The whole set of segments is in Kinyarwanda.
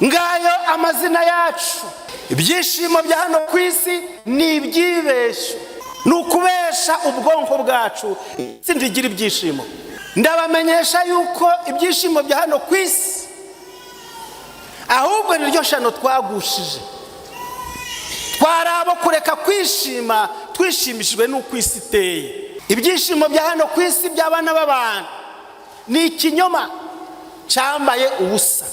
ngayo amazina yacu. Ibyishimo bya hano ku isi ni ibyibeshyo, ni ukubesha ubwonko bwacu sindigira ibyishimo. Ndabamenyesha yuko ibyishimo bya hano ku isi ahubwo niryo shano twagushije. Twarabo kureka kwishima twishimishijwe n'uko isi iteye. Ibyishimo bya hano ku isi by'abana b'abantu ni ikinyoma cyambaye ubusa.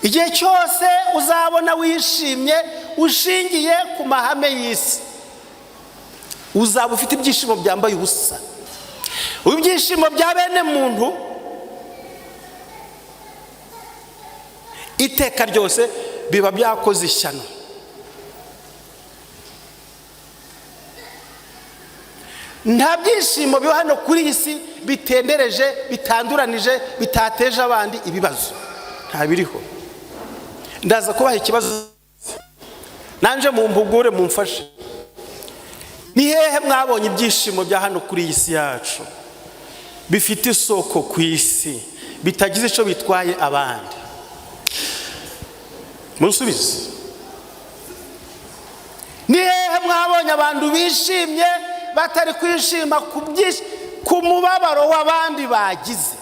Igihe cyose uzabona wishimye ushingiye ku mahame y'isi, uzaba ufite ibyishimo byambaye ubusa. Ibyishimo bya bene muntu iteka ryose biba byakoze ishyano. Nta byishimo biba hano kuri isi bitendereje, bitanduranije, bitateje abandi ibibazo. Nta biriho. Ndaza kubaha ikibazo nanje mu mpugure mumfashe. Ni hehe mwabonye ibyishimo bya hano kuri isi yacu bifite isoko ku isi bitagize ico bitwaye abandi? Munsubize. Ni hehe mwabonye abantu bishimye batari kwishima ku mubabaro w'abandi bagize?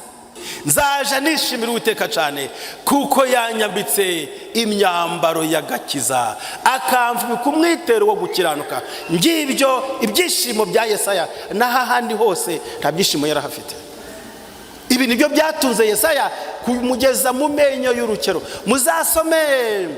Nzaje nishimira Uwiteka cyane kuko yanyambitse imyambaro y'agakiza akamvuga kumwitero wo gukiranuka. Ngibyo ibyishimo bya Yesaya, naho ahandi hose nta byishimo yarahafite. Ibi nibyo byatunze Yesaya kumugeza mu menyo y'urukero. Muzasome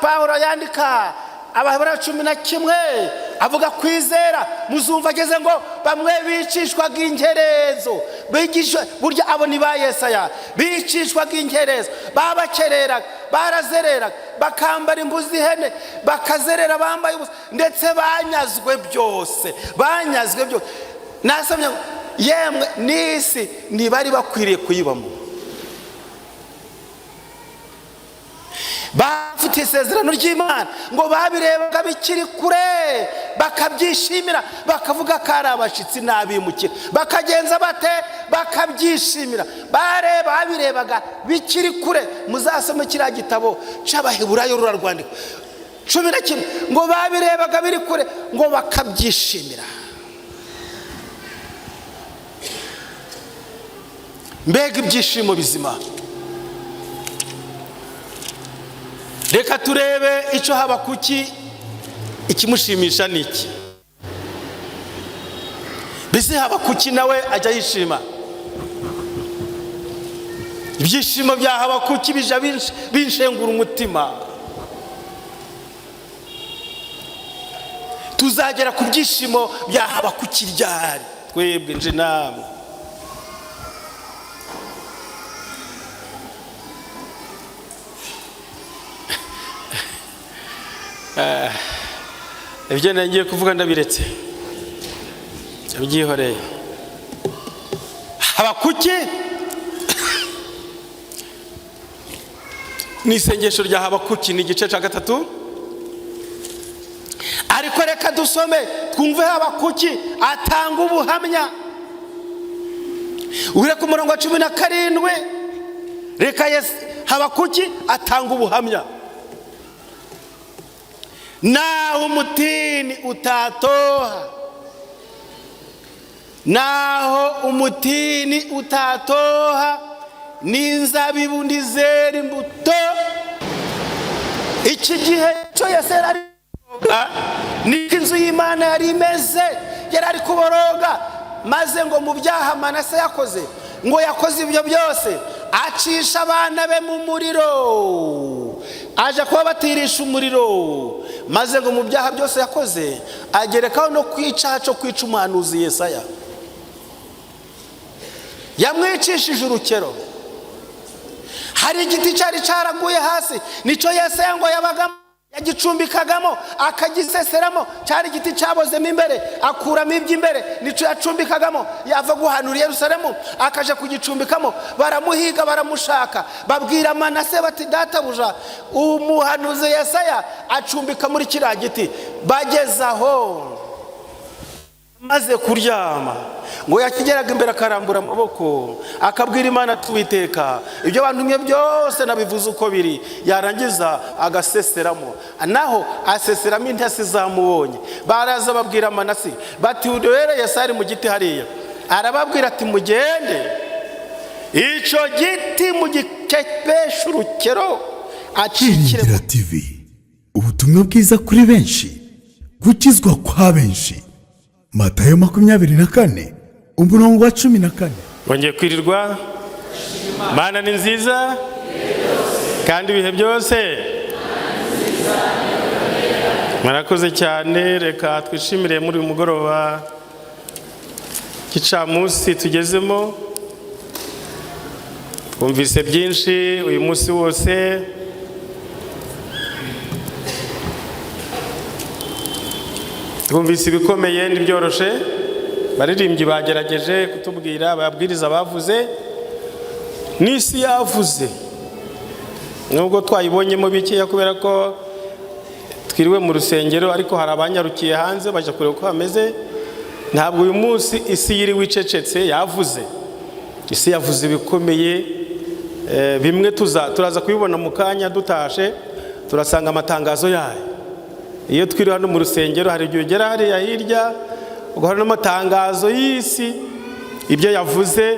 Paulo yandika Abaheburayo 11 avuga kwizera. Muzumva ageze ngo bamwe bicishwaga ingerezo, bigishwa burya abo ni ba Yesaya, bicishwaga ingerezo, babakereraga, barazereraga, bakambara imbuzi ihene, bakazerera bambaye ubusa, ndetse banyazwe byose. Nasomye yemwe n'isi ntibari bakwiriye kuyibamo. Bafite isezerano ry'Imana ngo babirebaga bikiri kure, bakabyishimira, bakavuga ko ari abashitsi n'abimukira, bakagenza bate bakabyishimira. Babirebaga bikiri kure. Muzasome kiriya gitabo cy'Abaheburayo rurarwandika 11 ngo babirebaga biri kure ngo bakabyishimira. Mbega ibyishimo bizima. Reka turebe icyo Habakuki ikimushimisha niki. Bise Habakuki nawe ajya yishima. Ibyishimo bya Habakuki bija binshengura umutima. Tuzagera ku byishimo bya Habakuki ryari twebwe nje namwe? Ibyo ngiye kuvuga ndabiretse, byihoreye. Habakuki ni isengesho rya Habakuki, ni igice cya 3. Ariko reka dusome twumve Habakuki atanga ubuhamya. Ure ku murongo wa 17 reka Habakuki atanga ubuhamya. Naho umutini utatoha, naho umutini utatoha, n'inzabibu ndizera imbuto. Iki gihe cyo Yesera ari niko inzu y'Imana yari imeze, yari ari kuboroga. Maze ngo mu byaha Manase yakoze, ngo yakoze ibyo byose, acisha abana be mu muriro, aje kubatirisha umuriro. Maze ngo mu byaha byose yakoze agerekaho no kwica umuhanuzi Yesaya. Yamwicishije urukero. Hari igiti cyari cyaraguye hasi, nico Yesaya ngo yabagamo, yagicumbikagamo, akagiseseramo. Cyari igiti cyabozemo imbere, akuramo iby'imbere, nico yacumbikagamo. Yava guhanura Yerusalemu akaje kugicumbikamo. Baramuhiga, baramushaka, babwira Manase bati databuja umuhanuzi Yesaya acumbika muri kiriya giti. Bagezaho maze kuryama ngo yakigeraga imbere akarambura amaboko akabwira Imana tuwiteka ibyo bantumye byose nabivuze uko biri, yarangiza agaseseramo, naho aseseramo intasi zamubonye. Baraza babwira Manase bati udore Yesari mu giti hariya, arababwira ati mugende icyo giti mugikepeshe urukero acikire. KWRINGIRATV, ubutumwa bwiza kuri benshi, gukizwa kwa benshi. Matayo 24 umurongo wa 14. Wongeye kwirirwa, Mana ni nziza kandi ibihe byose. Murakoze cyane, reka twishimire muri uyu mugoroba gicamunsi tugezemo. Twumvise byinshi uyu munsi wose, twumvise ibikomeye n'ibyoroshe. Baririmbyi bagerageje kutubwira, babwiriza bavuze, n'isi yavuze, nubwo twayibonyemo bikeya kubera ko twiriwe mu rusengero, ariko hari abanyarukiye hanze baje kureba uko hameze. Ntabwo uyu munsi isi yiri wicecetse, yavuze. Isi yavuze ibikomeye, bimwe turaza kubibona mu kanya dutashe, turasanga amatangazo yayo. Iyo twiri hano mu rusengero hari igihe ugera hariya hirya ugahora n'amatangazo y'isi, ibyo yavuze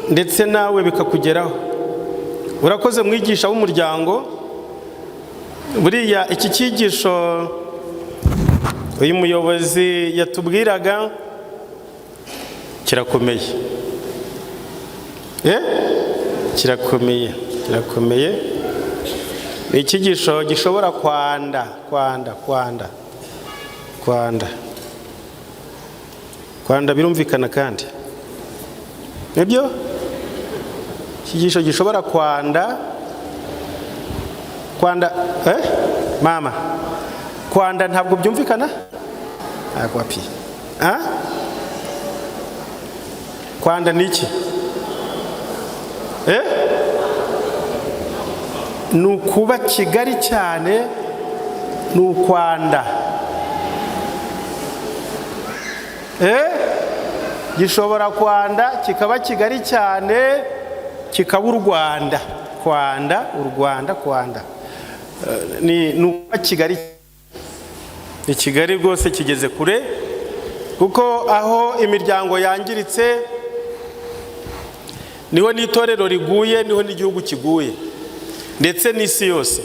ndetse nawe bikakugeraho. Urakoze mwigisha w'umuryango. Buriya iki cyigisho uyu muyobozi yatubwiraga kirakomeye. Kirakomeye. Ni icyigisho gishobora kwanda birumvikana kandi. Nibyo? Icyigisho gishobora kwanda mama. Kwanda ntabwo byumvikana? Agwapi. Kwanda niki? Nukuba kigari cyane, nukwanda. Gishobora kwanda kikaba kigari cyane, kikaba u Rwanda. Kwanda. Ni nukuba kigari. Ni kigari rwose, kigeze kure, kuko aho imiryango yangiritse niho n'itorero riguye, niho n'igihugu kiguye, ndetse n'isi yose.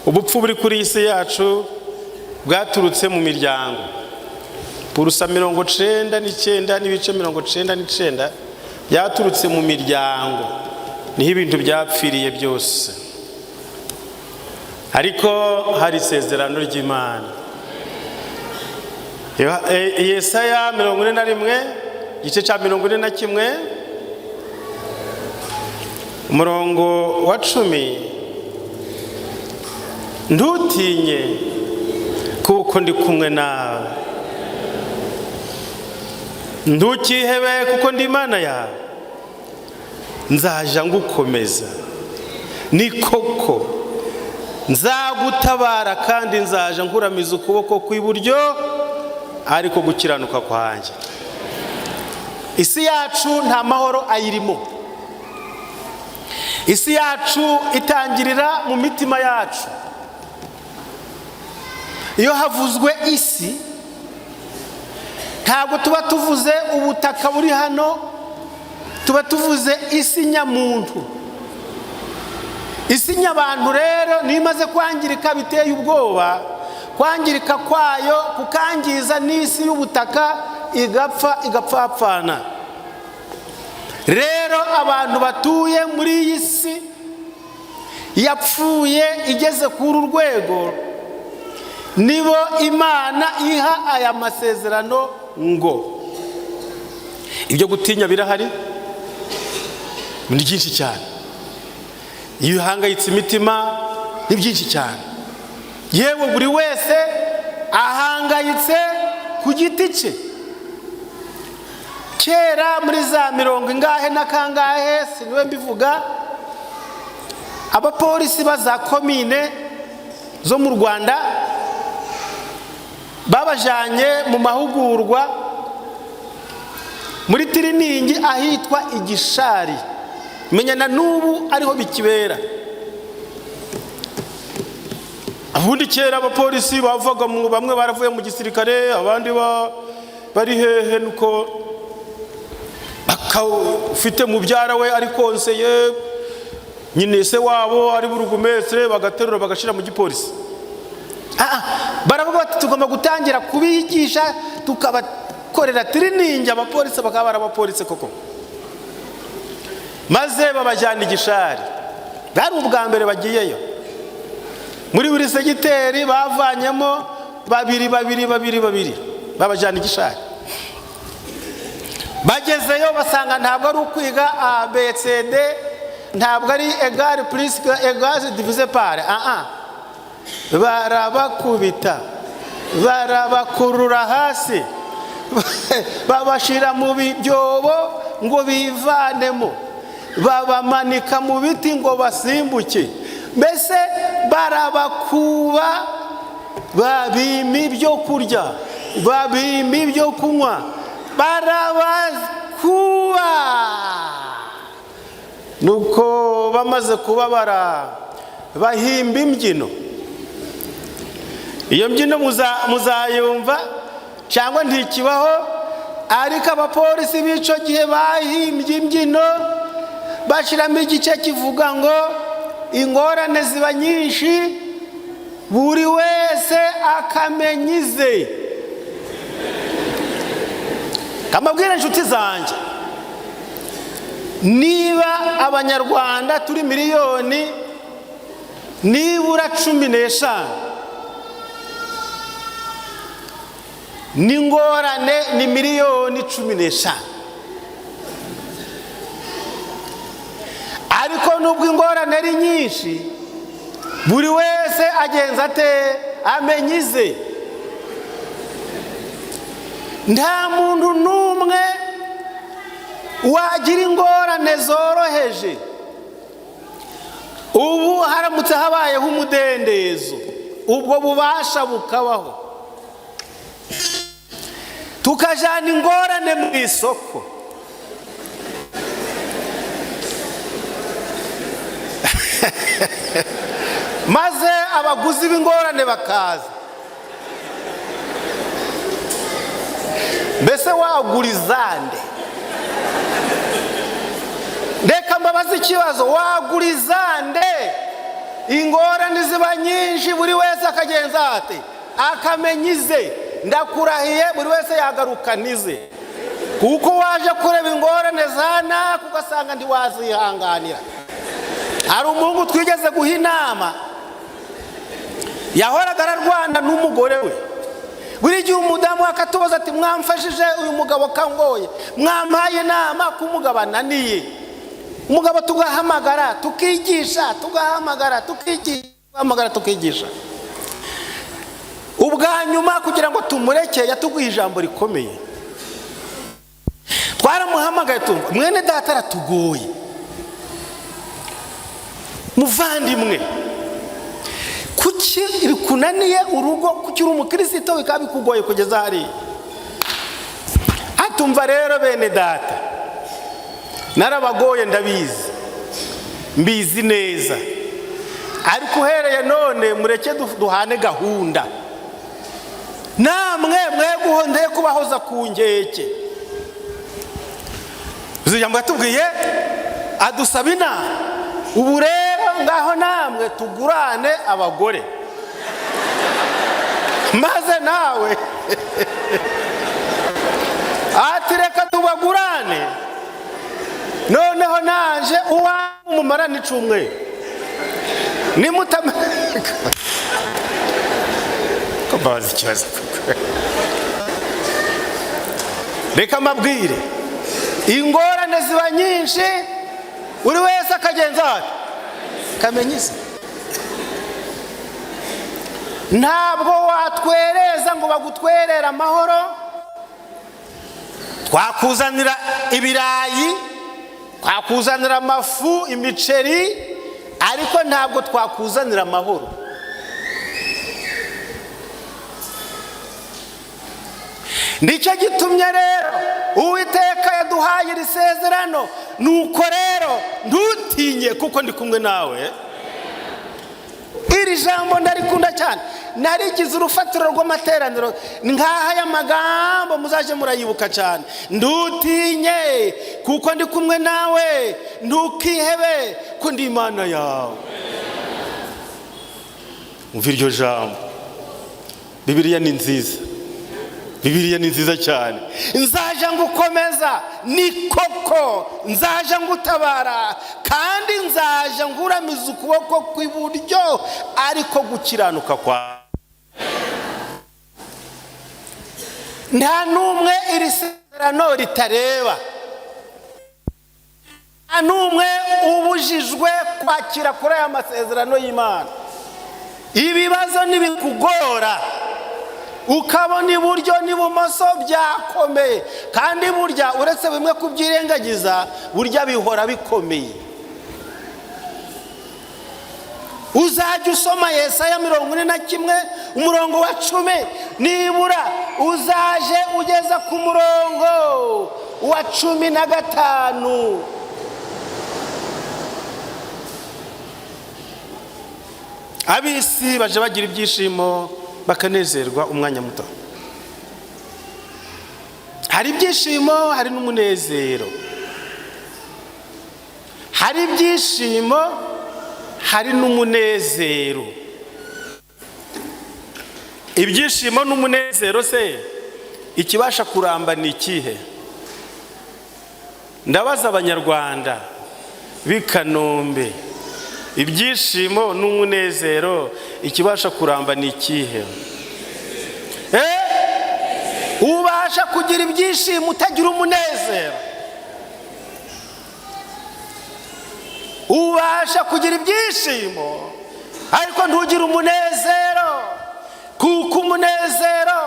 Ubupfu buri kuri isi yacu bwaturutse mu miryango. Purusa 99 n'ibice 99 byaturutse mu miryango, niho ibintu byapfiriye byose. Ariko hari isezerano ry'Imana. Yesaya 41 igice cya 41 umurongo wa 10, ntutinye kuko ndi kumwe nawe, ntukihebe kuko ndi Imana yawe, nzaja ngukomeza, ni koko nzagutabara kandi nzaja nkuramiza ukuboko kw'iburyo ariko gukiranuka kwanjye. Isi yacu nta mahoro ayirimo. Isi yacu itangirira mu mitima yacu. Iyo havuzwe isi, ntabwo tuba tuvuze ubutaka buri hano, tuba tuvuze isi nyamuntu. Isi nyabantu rero nimaze kwangirika biteye ubwoba. Kwangirika kwayo kukangiza n'isi y'ubutaka igapfapfana. Rero abantu batuye muri iyi si yapfuye igeze kuri urwego, nibo Imana iha aya masezerano ngo ibyo gutinya birahari, ni byinshi cyane. Iyo uhangayitse imitima ni byinshi cyane. Yewe buri wese ahangayitse ku giti cye. Kera muri za 40 na kangahe siniwe mbivuga, abapolisi baza komine zo mu Rwanda babajanye mu mahugurwa muri tiriningi ahitwa Igishari, menya na nubu ariho bikibera. Abundi kera abapolisi bavaga mu bamwe baravuye mu gisirikare, abandi bari hehe nuko ufite mubyara we ari konseye nyine se wabo ari burugumestre, bagaterura bagashira mu gipolisi. Baravuga bati tugomba gutangira kubigisha tukabakorera tiriningi abapolisi bakaba abapolisi koko. Maze babajyana Igishari, bari ubwa mbere bagiyeyo. Muri buri segiteri bavanyemo babiri babajyana Igishari. Bagezeyo basanga ntabwo ari ukwiga ABCD, ntabwo ari égal plus égal divisé par. Barabakubita, barabakurura hasi, babashira mu byobo ngo bivanemo, babamanika mu biti ngo basimbuke. Mbese barabakuba, babima ibyo kurya, babima ibyo kunywa, barabakuba. Nuko bamaze kubabara bahimba imbyino. Iyo mbyino muzayumva cyangwa ntikibaho, ariko abapolisi b'ico gihe bahimbye imbyino bashiramo igice kivuga ngo ingorane ziba nyinshi buri wese akamenyize. Kamabwira inshuti zanjye, niba abanyarwanda turi miliyoni nibura 15, n'ingorane ni miliyoni 15. Ariko nubwo ingorane ari nyinshi, buri wese agenza ate amenyize. Nta muntu numwe wagira ingorane zoroheje. Ubu haramutse habayeho umudendezo, ubwo bubasha bukabaho, tukajana ingorane mu isoko. Maze abaguzi b'ingorane bakaza. Mbese wagurizande? Reka mbabaze ikibazo, wagurizande? Ingorane ziba nyinshi, buri wese akagenza ate akamenyize. Ndakurahiye buri wese yagarukanize, kuko waje kureba ingorane zana kugasanga ntiwazihanganira. Hari umuhungu twigeze guha inama, yahoraga ararwana n'umugore we. Buri gihe umudamu akatubaza ati mwamfashije uyu mugabo kangoye, mwampaye inama ko umugabo ananiye. Umugabo tugahamagara tukigisha, tugahamagara tukigisha. Ubwa nyuma kugira ngo tumureke yatuguye ijambo rikomeye. Twaramuhamagaye tumva mwene data aratugoye, muvandimwe, kuki bikunaniye urugo, kuki uri umukristo bikaba bikugoye kugeza hari? Atumva rero bene data, narabagoye ndabizi, mbizi neza, ariko uhereye none mureke duhane gahunda. Namwe mweguhondeye kubahoza ku nkeke. Uzijambo yatubwiye adusaba inama. Ubu rero ngaho namwe tugurane abagore, maze nawe ati reka tubagurane, noneho nanje uwamumara n'icumwe nimutameka. Ko bazi ikibazo. Reka mabwire, ingorane ziba nyinshi, buri wese akagenza ati kamenyize. Ntabwo watwereza ngo bagutwerera amahoro. Twakuzanira ibirayi, twakuzanira amafu, imiceri, ariko ntabwo twakuzanira amahoro. nicyo gitumye rero Uwiteka yaduhaye iri sezerano, nuko rero ntutinye kuko ndi kumwe nawe. Iri jambo ndarikunda cyane, narigize urufatiro rw'amateraniro nkaha y'amagambo muzaje murayibuka cyane. Ntutinye kuko ndi kumwe nawe, ntukihebe ko ndi Imana yawe. Umva iryo jambo. Bibiliya ni nziza, Bibiliya ni nziza cyane. Nzaje ngukomeza, ni koko nzaje ngutabara, kandi nzaje nguramiza ukuboko kw'iburyo, ariko gukiranuka kwa nta numwe iri sezerano ritareba. Nta numwe ubujijwe kwakira kuri aya masezerano y'Imana. Ibibazo nibikugora ukabona iburyo n'ibumoso byakomeye, kandi burya uretse bimwe kubyirengagiza, burya bihora bikomeye. Uzajya usoma Yesaya 41 umurongo wa 10, nibura uzaje ugeza ku murongo wa 15. Abisi baje bagira ibyishimo bakanezerwa umwanya muto. Hari ibyishimo, hari n'umunezero. Hari ibyishimo, hari n'umunezero. Ibyishimo n'umunezero se ikibasha kuramba ni ikihe? Ndabaza abanyarwanda b'i Kanombe, ibyishimo n'umunezero ikibasha kuramba ni ikihe? Ubasha kugira ibyishimo utagira umunezero? Ubasha kugira ibyishimo ariko ntugira umunezero? Kuko umunezero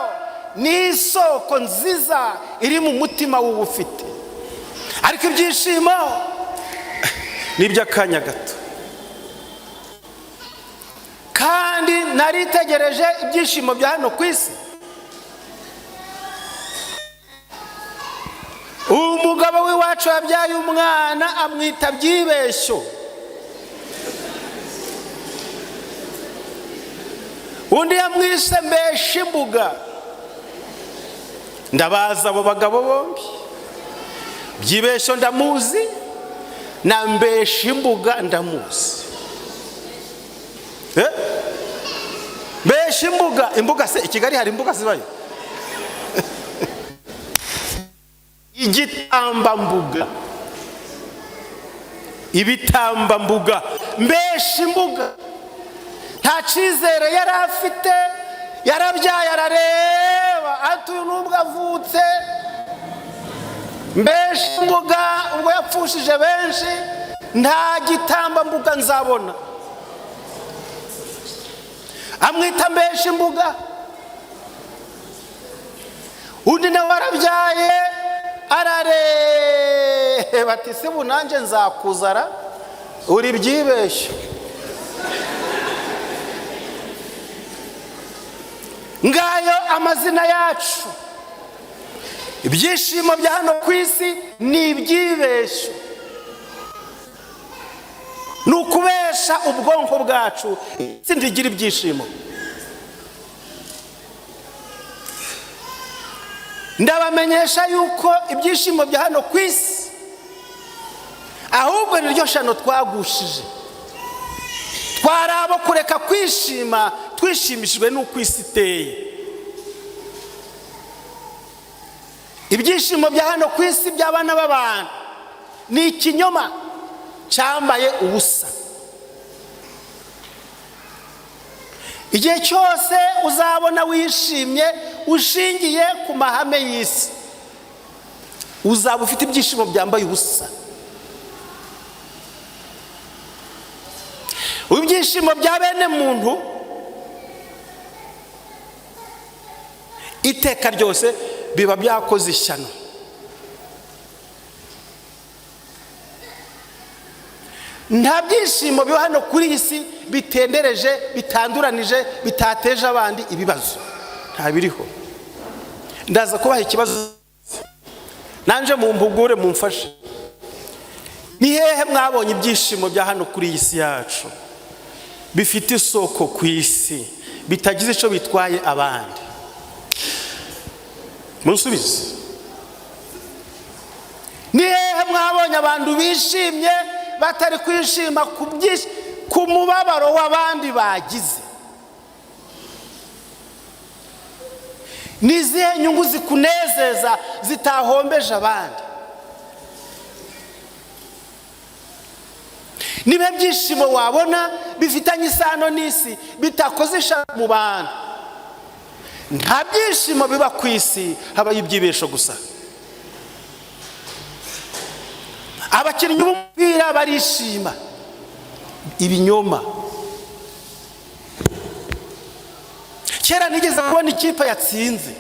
ni isoko nziza iri mu mutima w'ufite, ariko ibyishimo ni iby'akanya gato. Kandi naritegereje ibyishimo bya hano ku isi. Umugabo w'iwacu yabyaye umwana amwita Byibeshyo. Undi yamwise Mbeshimbuga. Ndabaza abo bagabo bombi. Byibeshyo ndamuzi na Mbeshimbuga ndamuzi. Mbeshimbuga, imbuga se Kigali hari imbuga zibayo? Igitambambuga, ibitambambuga. Mbeshimbuga nta cyizere yari afite, yarabyaye arareba ati uyu nubwo avutse. Mbeshimbuga ubwo yapfushije benshi, nta gitambambuga nzabona. Amwita Mbeshimbuga. Undi nawe arabyaye arareba ati se bunanje nzakuzara uri Byibeshyo. Ngayo amazina yacu. Ibyishimo bya hano ku isi ni Ibyibeshyo. Nukubesha ubwonko bwacu sindigira ibyishimo. Ndabamenyesha yuko ibyishimo bya hano ku isi ahubwo niryo shano twagushije. Twarabo kureka kwishima, twishimishijwe n'uko isi iteye. Ibyishimo bya hano ku isi by'abana b'abantu ni ikinyoma cyambaye ubusa. Igihe cyose uzabona wishimye ushingiye ku mahame y'isi, uzaba ufite ibyishimo byambaye ubusa. Ibyishimo bya bene muntu iteka ryose biba byakoze ishyano. Nta byishimo biba hano kuri isi bitendereje, bitanduranije, bitateje abandi ibibazo. Nta biriho. ndaza kubaha ikibazo nanje mumpugure mumfashe. Ni hehe mwabonye ibyishimo bya hano kuri iyi si yacu bifite isoko ku isi bitagize ico bitwaye abandi? Munsubize. Ni hehe mwabonye abantu bishimye batari kwishima ku mubabaro w'abandi bagize? Nizihe nyungu zikunezeza zitahombeje abandi? Nibe byishimo wabona bifitanye isano n'isi bitakoze ishaka mu bantu? Nta byishimo biba ku isi, habaye ibyibesho gusa. Abakinnyi b'umupira barishima, ibinyoma. Kera nigeze kubona ikipe yatsinze,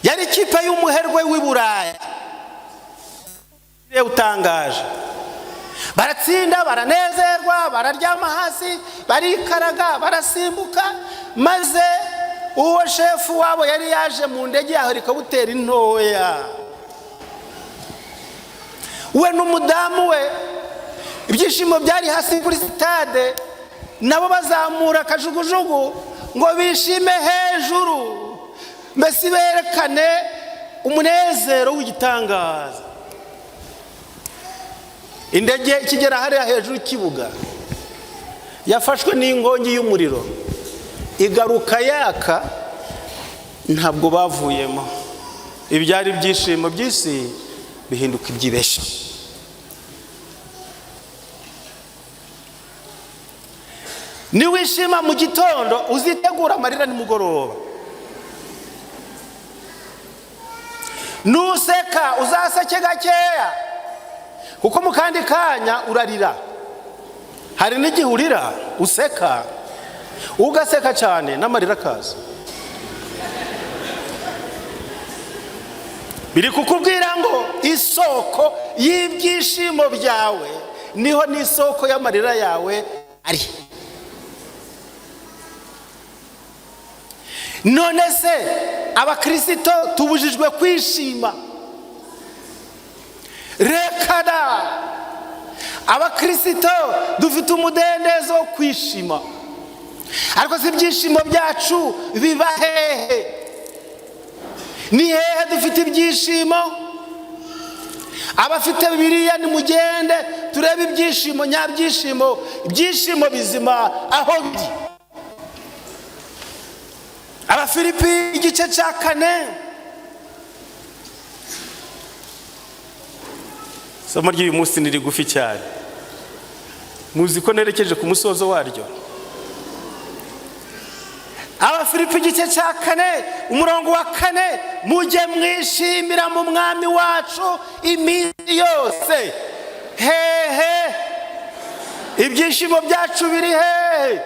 yari ikipe y'umuherwe w'i Burayi utangaje. Baratsinda, baranezerwa, bararyama hasi, barikaraga, barasimbuka, maze uwo shefu wabo yari yaje mu ndege yaho rikabutera intoya. We n'umudamu we ibyishimo byari hasi kuri stade, nabo bazamura kajugujugu ngo bishime hejuru, mbese berekane umunezero w'igitangaza. Indege ikigera hariya hejuru kibuga yafashwe n'ingongi y'umuriro, igaruka yaka, ntabwo bavuyemo. Ibyari ibyishimo by'isi bihinduka ibyibesha. Niwishima mu gitondo uzitegura amarira nimugoroba. Nuseka uzaseke gakeya, kuko mu kandi kanya urarira. Hari n'igihe urira useka, ugaseka cyane n'amarira kaza. Biri kukubwira ngo isoko y'ibyishimo byawe niho n'isoko y'amarira yawe ari. None se abakristo tubujijwe kwishima? Rekada, abakristo dufite umudendezo wo kwishima, ariko si ibyishimo byacu biba hehe? Ni hehe dufite ibyishimo? Abafite Bibiliya nimugende turebe ibyishimo nyabyishimo, ibyishimo bizima aho biri. Abafilipi igice cya 4, somo ry'uyu munsi ni rigufi cyane, muzi ko nerekeje ku musozo waryo. Abafilipi igice cya 4 umurongo wa 4, mujye mwishimira mu mwami wacu iminsi yose. Hehe, ibyishimo byacu biri hehe?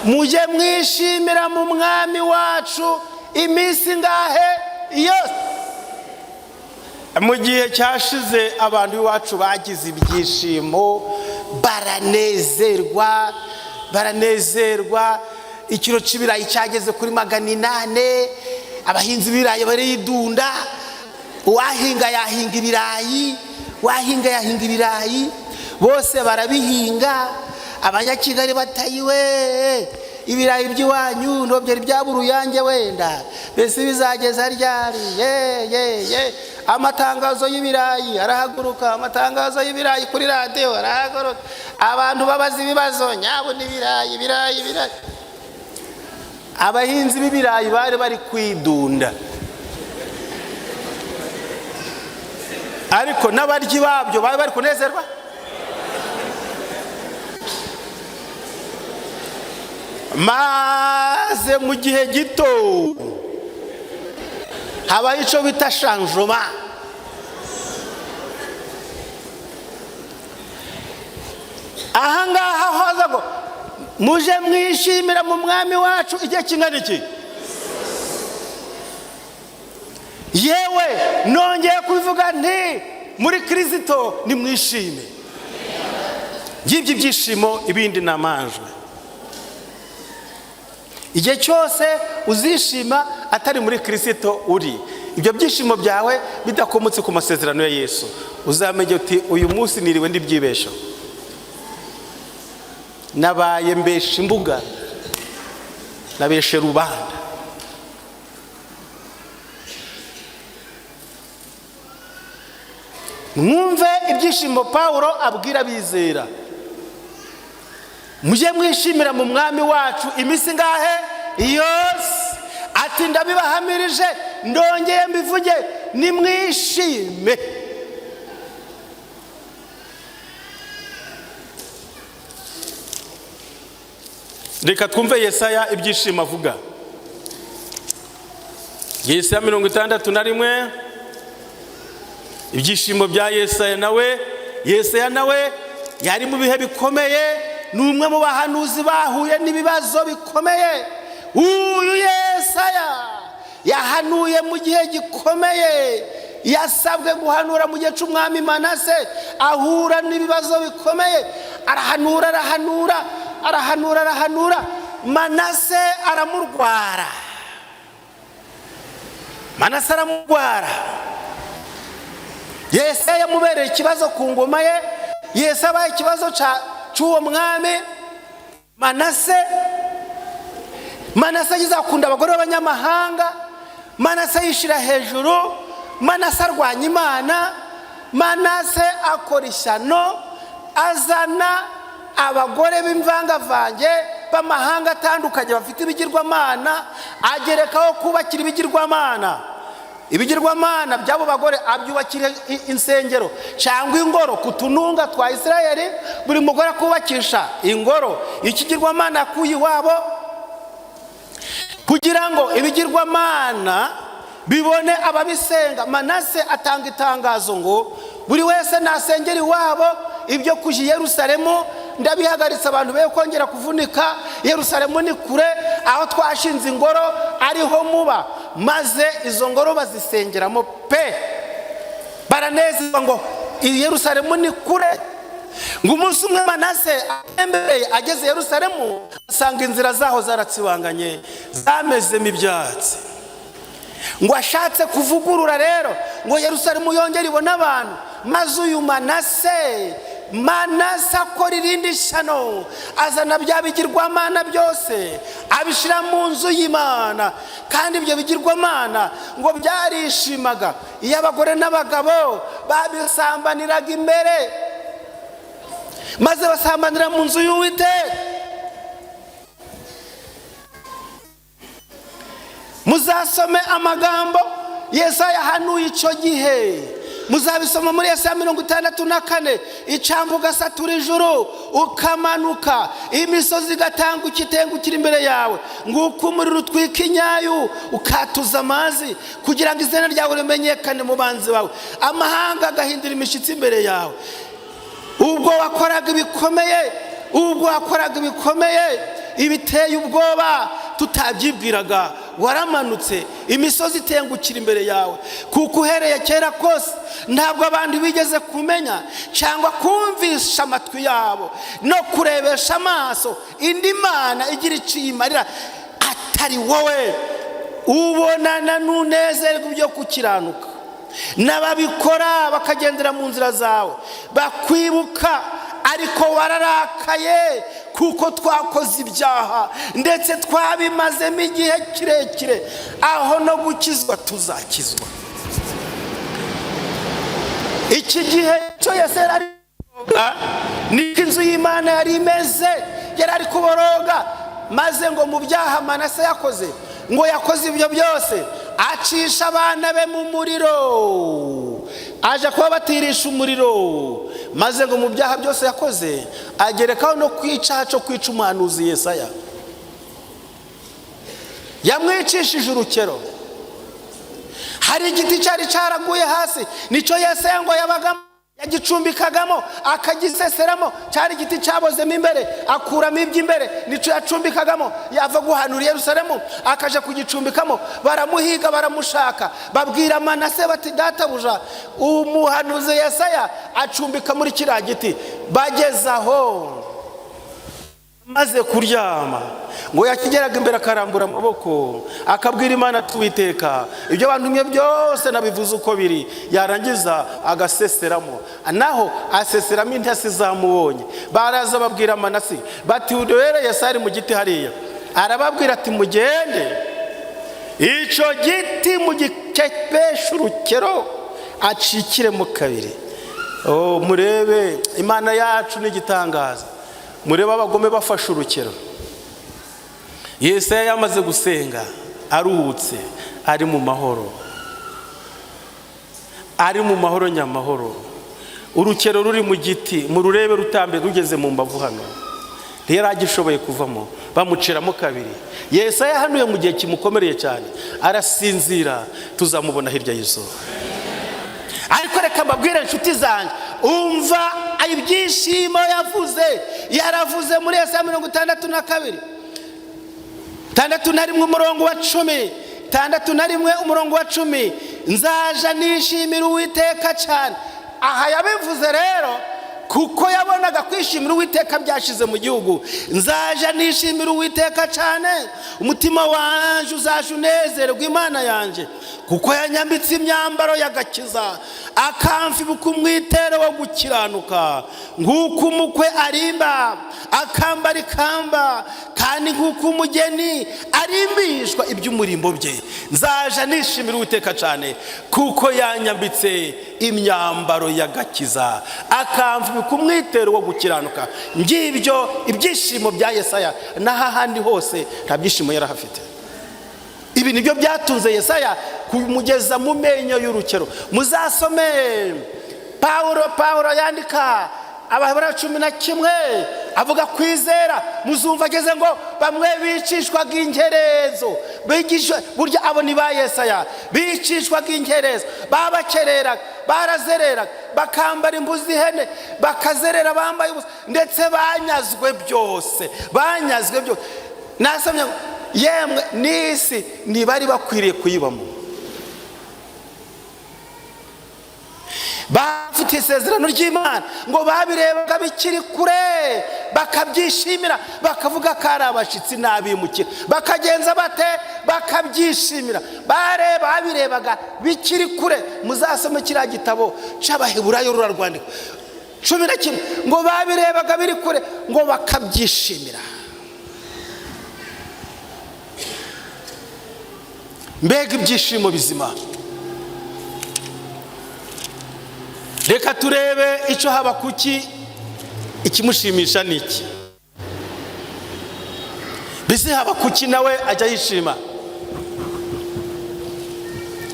Mujye mwishimira mu mwami wacu iminsi ngahe yose. Mu gihe cyashize abantu iwacu bagize ibyishimo, baranezerwa. Ikiro cy'ibirayi cyageze kuri 800, abahinzi b'ibirayi baridunda, uwahinga yahinga ibirayi, bose barabihinga. Abanyakigali batayiwe, ibirayi by'iwanyu no byari byabura uyange wenda, bese bizageza ryari? Amatangazo y'ibirayi arahaguruka, amatangazo y'ibirayi kuri radio arahaguruka, abantu babaza ibibazo, nyabo n'ibirayi. Abahinzi b'ibirayi bari kwidunda, ariko n'abaryi babyo bari kunezerwa. Maze mu gihe gito habaye icyo bita shanjoma. Ahangaha hoza ngo muje mwishimira mu mwami wacu igihe kingana iki? Yewe nongeye kubivuga nti muri Kristo ni mwishime. Ngibyo ibyishimo, ibindi namanjwe. igihe cyose uzishima atari muri Kristo uri, ibyo byishimo byawe bidakomotse ku masezerano ya Yesu, uzamenye uti uyu munsi niriwe ndibyibesha, nabaye mbesha imbuga, nabeshe rubanda. Mwumve ibyishimo Pawulo abwira bizera, mujye mwishimira mu mwami wacu iminsi ngahe yose, ati ndabibahamirije ndongeye mbivuge nimwishime. Reka twumve Yesaya ibyishimo avuga. Yesaya 61 ibyishimo bya Yesaya nawe. Yesaya nawe yari mu bihe bikomeye, numwe mu bahanuzi bahuye n'ibibazo bikomeye. Uyu Yesaya yahanuye mu gihe gikomeye, yasabwe guhanura mu gihe cy'umwami Manase, ahura n'ibibazo bikomeye, arahanura, Manase aramurwara. Yesaya yamubereye ikibazo ku ngoma ye. Yesaya abaye ikibazo cy'uwo mwami Manase. Manase yizakunda abagore b'abanyamahanga, Manase yishira hejuru, Manase arwanya Imana, Manase akora ishyano, azana abagore b'imvangavange b'amahanga atandukanye bafite ibigirwamana, agerekaho kubakira ibigirwamana by'abo bagore, abyubakira insengero cyangwa ingoro ku tununga twa Isirayeli. Buri mugore kubakisha ingoro ikigirwamana akuye iwabo, kugira ngo ibigirwamana bibone ababisenga. Manase atanga itangazo ngo buri wese nasengera iwabo, ibyo kuja i Yerusalemu ndabihagaritse, abantu be kongera kuvunika. Yerusalemu ni kure, aho twashinze ingoro ariho muba, maze izo ngoro bazisengeramo pe. Baranezerwa ngo i Yerusalemu ni kure. Ngo umunsi umwe Manase atembereye ageze Yerusalemu, asanga inzira zaho zaratsibanganye, zamezemo ibyatsi. Ngo ashatse kuvugurura rero ngo Yerusalemu yongere ibone abantu, maze uyu Manase akora irindi shyano, azana bya bigirwamana byose abishyira mu nzu y'Imana. Kandi ibyo bigirwamana ngo byarishimaga iyo abagore n'abagabo babisambaniraga imbere, maze basambanira mu nzu y'Uwiteka. Muzasome amagambo Yesaya yahanuye icyo gihe, muzabisoma muri Yesaya 64. Icambu gasatura ijuru ukamanuka, imisozi igatanguka itengukira imbere yawe, nguko umuriro utwika inyayu ukatuza amazi, kugira ngo izina ryawe rimenyekane mu banzi bawe, amahanga agahindura imishitsi imbere yawe. Ubwo wakoraga ibikomeye, ibiteye ubwoba tutabyibwiraga, waramanutse, imisozi itengukira imbere yawe. Kuko uhereye kera kose ntabwo abantu bigeze kumenya cyangwa kumvisha amatwi yabo no kurebesha amaso indi mana igira icimarira atari wowe. Ubonana n'unezerwa ibyo kukiranuka, n'ababikora bakagendera mu nzira zawe, bakwibuka ariko wararakaye, kuko twakoze ibyaha ndetse twabimazemo igihe kirekire, aho no gukizwa tuzakizwa. Iki gihe cyo Yesaya ari niko inzu y'Imana yari imeze, yari ari kuboroga. Maze ngo mu byaha Manase yakoze, ngo yakoze ibyo byose, acisha abana be mu muriro, aje kubabatirisha umuriro. Maze ngo mu byaha byose yakoze agerekaho no kwica cyo kwica umuhanuzi Yesaya. Yamwicishije urukero. Hari igiti cyari cyaraguye hasi, nicyo Yesaya ngo yabagamo, yagicumbikagamo akagiseseramo. Cyari igiti cyabozemo imbere, akuramo iby'imbere, nicyo yacumbikagamo. Yava guhanura Yerusalemu akaje kugicumbikamo, baramuhiga baramushaka, babwira Manase bati databuja umuhanuzi Yesaya acumbika muri kiriya giti. Bagezaho maze kuryama ngo yakigeraga imbere akarambura amaboko akabwira Imana tuwiteka ibyo bantumye byose nabivuze uko biri, yarangiza agaseseramo, naho aseseramo intasi zamubonye. Baraza babwira Manase bati uduhereye Sari mu giti hariya, arababwira ati mugende icyo giti mugikepeshe urukero acikiremo kabiri. Murebe Imana yacu n'igitangaza, murebe abagome bafashe urukero. Yesaya yamaze gusenga aruhutse, ari mu mahoro, ari mu mahoro nyamahoro. Urukero ruri mu giti mururebe rutambe rugeze mu mbavu hano, ntiyaragishoboye kuvamo, bamuciramo kabiri. Yesaya yahanuye mu gihe kimukomereye cyane, arasinzira, tuzamubona hirya y'izuba. Ariko reka mbabwire inshuti zanjye, umva ibyishimo yavuze, yaravuze muri Yesaya 62 61 umurongo wa 10, 61 umurongo wa 10, nzaja nishimira Uwiteka cyane. Aha yabivuze rero kuko yabonaga kwishimira Uwiteka byashize mu gihugu. Nzaja nishimira Uwiteka cyane, umutima wanje uzaje unezerwa Imana yanje, kuko yanyambitse imyambaro y'agakiza, akamfibuka umwitero wo gukiranuka, nk'uko umukwe arimba akambara ikamba, kandi nk'uko umugeni arimbishwa iby'umurimbo bye. Nzaja nishimira Uwiteka cyane, kuko yanyambitse imyambaro y'agakiza, akamfibuka umwitero wo gukiranuka. Ngibyo ibyishimo bya Yesaya, n'ahandi hose nta byishimo yarahafite. Ibi nibyo byatunze Yesaya kumugeza mu menyo y'urukero. Muzasome Paulo yandika Abaheburayo 11 avuga kwizera, muzumva ageze ngo bamwe bicishwaga ingerezo, bigishwa burya abo ni ba Yesaya, bicishwaga ingerezo, babakereraga, barazereraga, bakambara imbuzi ihene, bakazerera bambaye ubusa, ndetse banyazwe byose. Nasomye yemwe n'isi ntibari bakwiriye kuyibamo. Bafite isezerano ry'Imana ngo babirebaga bikiri kure, bakabyishimira, bakavuga ko ari abashitsi n'abimukira, bakagenza bate, bakabyishimira. Babirebaga bikiri kure. Muzasome kiriya gitabo cy'Abaheburayo rurarwandika 11 ngo babirebaga biri kure, ngo bakabyishimira. Mbega ibyishimo bizima. Reka turebe icyo Habakuki ikimushimisha niki. Bise Habakuki nawe ajya yishima.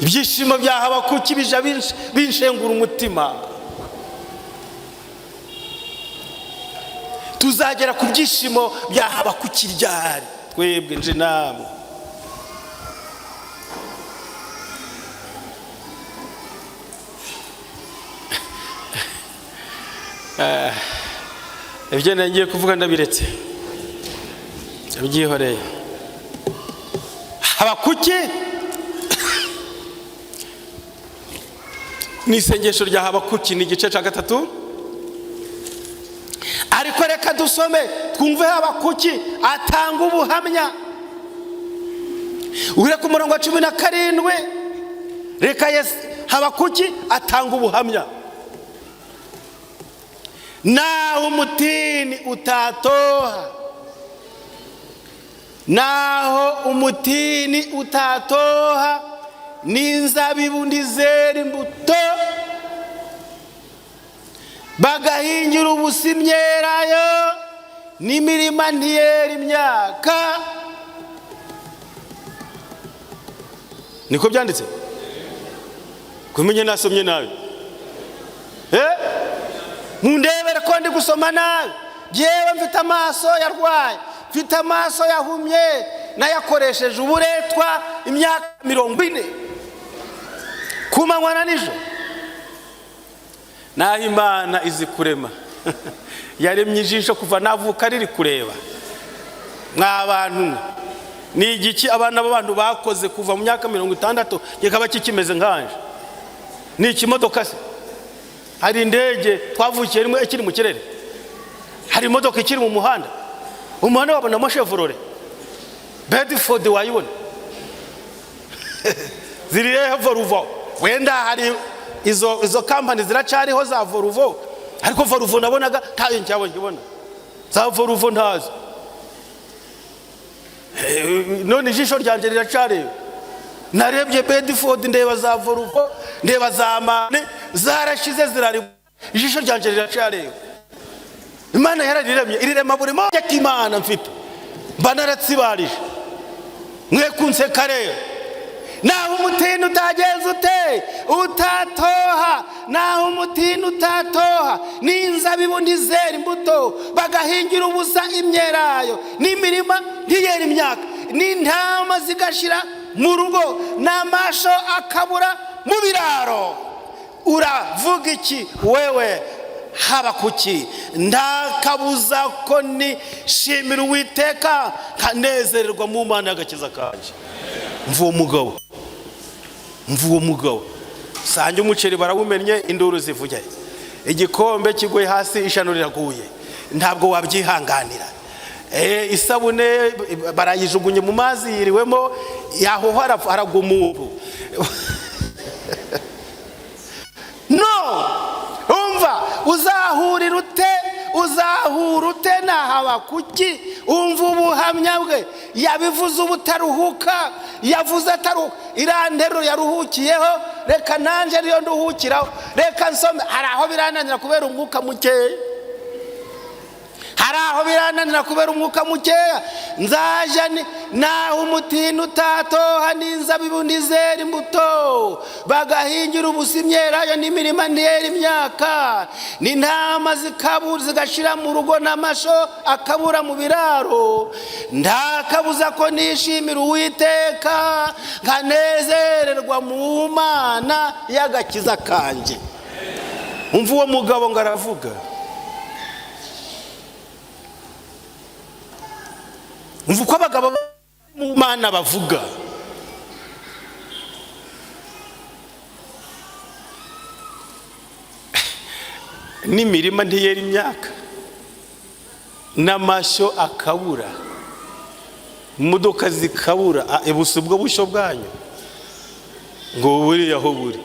Ibyishimo bya Habakuki bija binshengura umutima. Tuzagera ku byishimo bya Habakuki ryari twebwe nje namwe. Ibyo ngiye kuvuga ndabiretse, byihoreye. Habakuki ni isengesho rya Habakuki, ni igice cya 3. Ariko reka dusome twumve Habakuki atanga ubuhamya. Ure ku murongo wa 17, reka Habakuki atanga ubuhamya. Naho umutini utatoha, naho umutini utatoha, n'inzabibu ntizera imbuto, bagahingira ubusa imyelayo, n'imirima ntiyera imyaka. Niko byanditse? Kumenye nasomye nawe? Mundebere ko ndi gusoma nawe. Yewe mfite amaso yarwaye, mfite amaso yahumye, nayakoresheje uburetwa imyaka 40 kumanywa na nijoro. Naho Imana izi kurema yaremye ijisho kuva navuka riri kureba. Mw'abantu ni igiki abana b'abantu bakoze kuva mu myaka 60 kikaba kikimeze nkanje? Ni ikimodoka se? Hari indege twavukiye rimwe ikiri mu kirere? Hari imodoka ikiri mu muhanda? umwana wabonamo Chevrolet Bedford wayibona ziriye Volvo wenda hari izo company ziracariho za Volvo ariko Volvo nabonaga ntayo ncyabonye ibona za Volvo ntazo none ijisho ryanje riracariye narebye Bedford ndeba za Volvo ndeba za Amane zarashize zirari ijisho ryanje riracariye Imana yarariremye irirema buri moja k'Imana mfite banaratsibarije mwe kunseka rero naho umutini utagenze ute utatoha naho umutini utatoha n'inzabibu ntizera imbuto bagahingira ubusa imyelayo n'imirima ntiyera imyaka n'intama zigashira mu rugo n'amasho akabura mu biraro uravuga iki wewe haba kuki ndakabuza ko nishimira Uwiteka kanezererwa mu Mana y'agakiza kanje mvuwo mugabo sanje umuceri barawumenye induru zivuye igikombe kiguye hasi ishano riraguye ntabwo wabyihanganira isabune barayijugunye mu mazi yiriwemo yaho haragumubu no umva uzahurira ute nahaba kuki umva ubuhamya bwe yabivuze ubutaruhuka yavuze ataruhuka irantero yaruhukiyeho reka nanje ariyo nduhukiraho reka nsome hari aho birananira kubera umwuka mukeya nzaja naho umutini utatoha n'inzabibu ntizera imbuto bagahingira ubusa imyelayo n'imirima ntiyera imyaka n'intama zigashira mu rugo n'amasho akabura mu biraro ndakabuza ko nishimira Uwiteka nkanezererwa mu Mana y'agakiza kanje umva uwo mugabo ngaravuga umva uko abagabo mu Mana bavuga n'imirima ntiyera imyaka n'amasho akabura imodoka zikabura ebusa ubwo busho bwanyu ngo buriya aho buri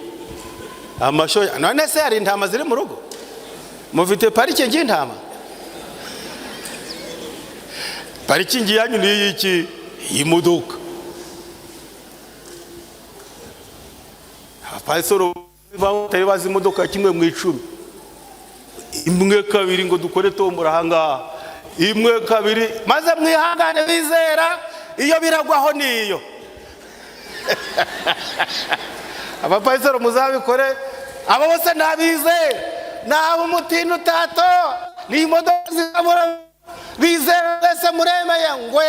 amasho none se hari intama ziri mu rugo mufite parikingi y'intama parikingi yanyu ni y'iki y'imodoka abapasitoro batari bazi imodoka kimwe mu 10 imwe kabiri ngo dukore tombora ahangaha imwe kabiri maze mwihangane bizera iyo biragwaho niyo abapasitoro muzabikore abo bose nabizera naho umutini utato ni imodoka zikabura bizera wese muremeye ngwe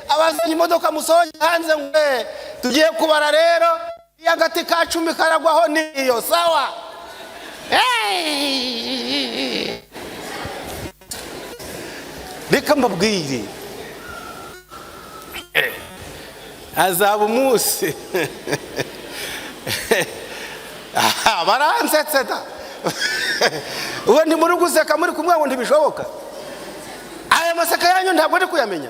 abazanye imodoka musoje hanze ngwe tugiye kubara rero y'agati ka 10 karagwaho niyo sawa reka mbabwire azaba umunsi baransetse da uwo ndi muri guseka muri kumwe ngo ntibishoboka aya masaka yanyu ntabwo ndi kuyamenya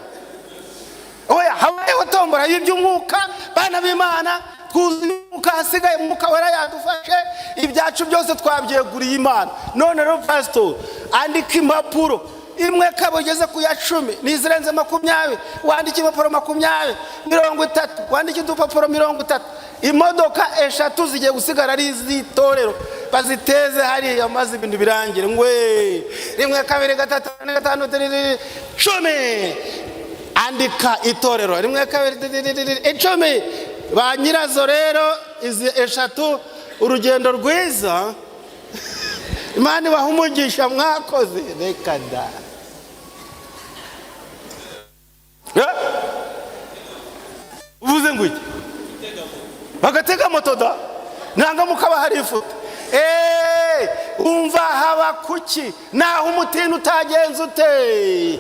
oya habayeho tombora y'iby'umwuka bana b'Imana twuzuka hasigaye umwuka wera yadufashe ibyacu byose twabyeguriye Imana none rero pastor andika impapuro imwe kabogeze ku ya 10 nizirenze 20 wandika impapuro 20 30 wandika udupapuro 30 imodoka 3 zigiye gusigara ari izitorero baziteze hari amazi ibintu birangire ngwe rimwe kabiri gatatu gatanu 10 andika itorero rimwe kabiri 10 ba nyirazo rero izi 3 urugendo rwiza Imana bahumugisha mwakoze reka da uvuze ngo iki bagatega moto da nanga mukaba hari ifoto umva haba kuki naho umutini utagenze ute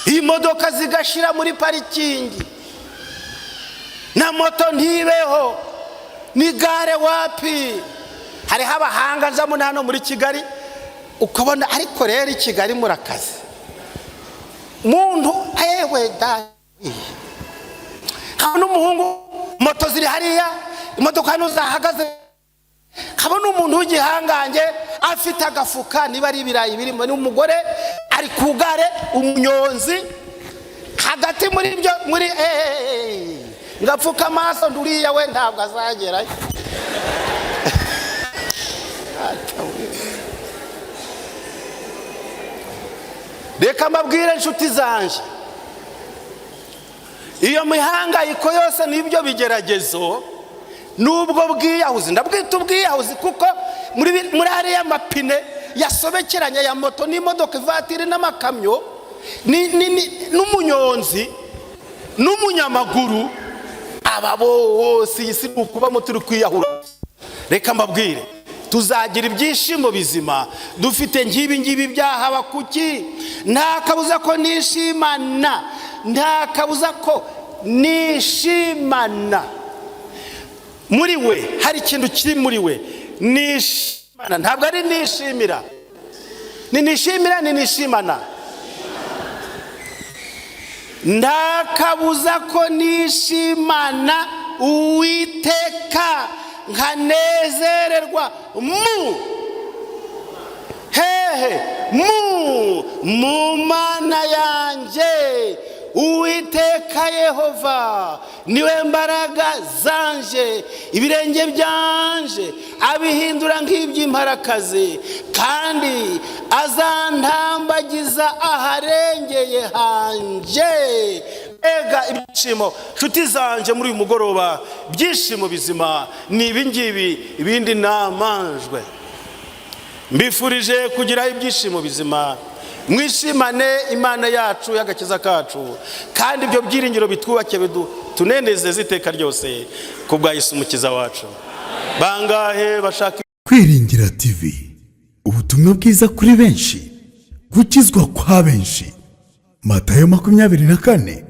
imodoka zigashira muri parikingi na moto ntibeho ni gare wapi hari abahanga nzamo hano muri Kigali ukabona ariko rero i Kigali murakaze muntu ewe da kabona umuhungu moto ziri hariya imodoka hano zahagaze kabona umuntu w'igihangange afite agafuka niba ari ibirayi birimo n'umugore ari kugare umunyonzi hagati muri byo muri ngapfuka amaso nduriya we ntabwo azagerayo reka mbabwire inshuti zanje iyo mihangayiko yose n'ibyo bigeragezo nubwo bwiyahuzi ndabwita ubwiyahuzi kuko muri hariya mapine yasobekeranya ya moto n'imodoka ivatiri n'amakamyo n'umunyonzi n'umunyamaguru aba bose isi ukubamo turi kwiyahura. Reka mbabwire tuzagira ibyishimo bizima dufite ngibi byahaba kuki nta kabuza ko nishimana, nta kabuza ko nishimana muri we. Hari ikintu kiri muri we nishimana, ntabwo ari nishimira, ni nishimira, ni nishimana. Nta kabuza ko nishimana Uwiteka nkanezererwa mu mana yanjye. Uwiteka Yehova niwe mbaraga zanje, ibirenge byanje abihindura nk'iby'imparakazi, kandi azantambagiza aharengeye hanje. Ega ibyishimo nshuti zanje muri uyu mugoroba, byishimo bizima ni ibingibi, ibindi namanjwe. Mbifurije kugira ibyishimo bizima, mwishimane Imana yacu y'agakiza kacu, kandi ibyo byiringiro bitwubake tunenezeze iteka ryose kubwa Yesu umukiza wacu. Bangahe bashaka Kwiringira TV, ubutumwa bwiza kuri benshi, gukizwa kwa benshi. Matayo 24:14.